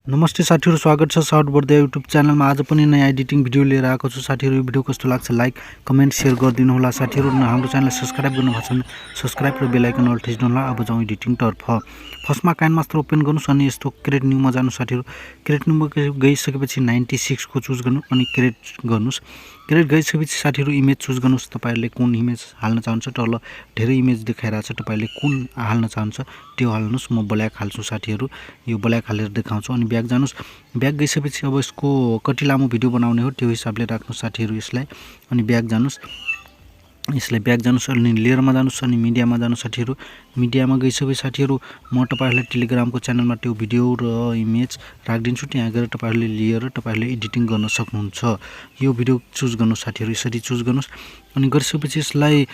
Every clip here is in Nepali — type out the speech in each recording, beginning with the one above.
नमस्ते साथीहरु, स्वागत छ सर्ट बर्दिया युट्युब च्यानलमा। आज पनि नयाँ एडिटिङ भिडियो लिएर आएको छु साथीहरु। यो भिडियो कस्तो लाग्छ लाइक कमेन्ट शेयर गरिदिनु होला साथीहरु। हाम्रो च्यानललाई सब्स्क्राइब गर्नु भएको छैन सब्स्क्राइब र बेल आइकन अल थिच्नु होला। अब जाउँ एडिटिङ तर्फ। फर्स्टमा काइनमास्टर ओपन गर्नुस् अनि यस्तो क्रिएट न्यूमा जानुस् साथीहरु। क्रिएट न्यूमा गइसकेपछि 96 को चुज गर्नु अनि क्रिएट गर्नुस्। क्रिएट गइसकेपछि साथीहरु इमेज चुज गर्नुस्। तपाईहरुले कुन इमेज हाल्न चाहनुहुन्छ, तल धेरै इमेज देखाइरहेछ, तपाईहरुले कुन हाल्न चाहनुहुन्छ त्यो हाल्नुस्। म ब्ल्याक हाल्छु साथीहरु, यो ब्ल्याक हालेर देखाउँछु। अनि ब्याक जानुस्। ब्याक गइसकेपछि अब यसको कति लामो भिडियो बनाउने हो त्यो हिसाबले राख्नु साथीहरु यसलाई। अनि ब्याक जानुस्, यसलाई ब्याक जानुस् अनि लेयरमा जानुस् अनि मिडियामा जानुस् साथीहरु। मिडियामा गइसकेपछि साथीहरु म तपाईहरुलाई टेलिग्रामको च्यानलमा त्यो भिडियो र इमेज राखिदिन्छु। त्यहाँ गएर तपाईहरुले लिएर तपाईहरुले एडिटिङ गर्न सक्नुहुन्छ। यो भिडियो चुज गर्नु साथीहरु, यसरी चुज गर्नुस्। अनि गरिसकेपछि यसलाई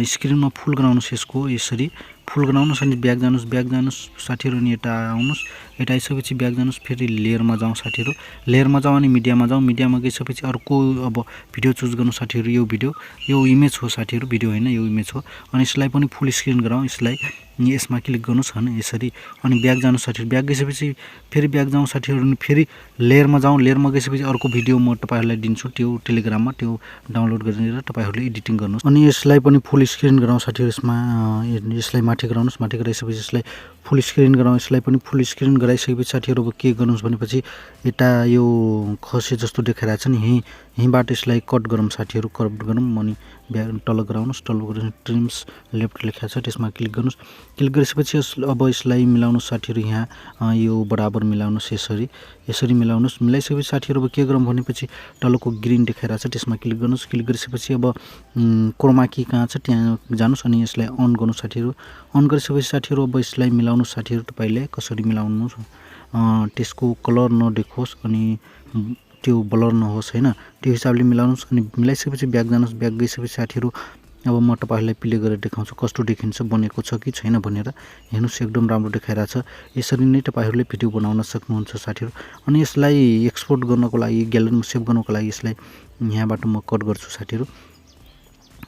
स्क्रिनमा फुल गराउनुस्। यसको यसरी फुल गराउनुस् अनि ब्याक जानुस् साथीहरु। अनि यता आउनुस्, यता आइसकेपछि ब्याक जानुस्, फेरि लेयरमा जाउँ साथीहरु। लेयरमा जाउँ अनि मिडियामा जाउँ। मिडियामा गइसकेपछि अर्को अब भिडियो चुज गर्नु साथीहरु। यो इमेज हो साथीहरु, भिडियो हैन, यो इमेज हो। अनि यसलाई पनि फुल स्क्रिन गराउँ। यसलाई यसमा क्लिक गर्नुस् हैन, यसरी। अनि ब्याक जानुस् साथीहरु। ब्याक गइसकेपछि फेरि ब्याक जाउँ साथीहरु। अनि फेरि लेयरमा जाउँ। लेयरमा गइसकेपछि अर्को भिडियो म तपाईहरुलाई दिन्छु, त्यो टेलिग्राममा, त्यो डाउनलोड गरेर तपाईहरुले एडिटिङ गर्नुस्। अनि यसलाई पनि फुल स्क्रिन गराउँ साथीहरु। यसलाई माथि गराउनुस्। माथि गराइसकेपछि यसलाई फुल स्क्रिन गराउँ। यसलाई पनि फुल स्क्रिन गराइसकेपछि साथीहरु अब के गर्नुस् भनेपछि यता यो खसे जस्तो देखाइरहेछ नि, यहीँबाट यसलाई कट गरौँ साथीहरु। कट गरौँ अनि ब्याक तल गराउनुस्। तल गएर ट्रिम्स लेफ्ट लेखेको छ त्यसमा क्लिक गर्नुस्। क्लिक गरिसकेपछि अब यसलाई मिलाउनुस् साथीहरु। यहाँ यो बराबर मिलाउनुस्, यसरी मिलाउनुस्। मिलाइसकेपछि साथीहरु अब के गरौँ भनेपछि तलको ग्रीन देखाइरहेछ त्यसमा क्लिक गर्नुस्। क्लिक गरिसकेपछि अब क्रोमा की कहाँ छ त्यहाँ जानुस् अनि यसलाई अन गर्नुस् साथीहरु। अन गरिसकेपछि साथीहरु अब यसलाई मिलाउनुस् साथीहरु। तपाईले कसरी मिलाउनुस्, त्यसको कलर नदेखोस् अनि त्यो ब्लर नहोस् हैन, त्यो हिसाबले मिलाउनुस्। अनि मिलाइसकेपछि ब्याक जानुस्। ब्याक गइसकेपछि साथीहरु अब म तपाईहरुलाई प्ले गरेर देखाउँछु कस्तो देखिन्छ, बनेको छ कि छैन भनेर। हेर्नुस् एकदम राम्रो देखाइरहेछ। यसरी नै तपाईहरुले भिडियो बनाउन सक्नुहुन्छ साथीहरु। अनि यसलाई एक्सपोर्ट गर्नको लागि, ग्यालरीमा सेभ गर्नको लागि यसलाई यहाँबाट म कट गर्छु साथीहरु।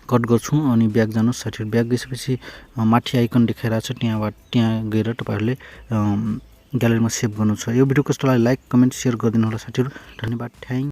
कट गर्छु अनि ब्याक जानुस् साथीहरु। ब्याक गइसकेपछि माथि आइकन देखाइरहेछ, त्यहाँ गएर तपाईहरुले ग्यालरीमा सेभ गर्नु छ। यो भिडियो कस्तो लाग्यो लाइक कमेन्ट शेयर गरिदिनु होला साथीहरु। धन्यवाद। थ्यांक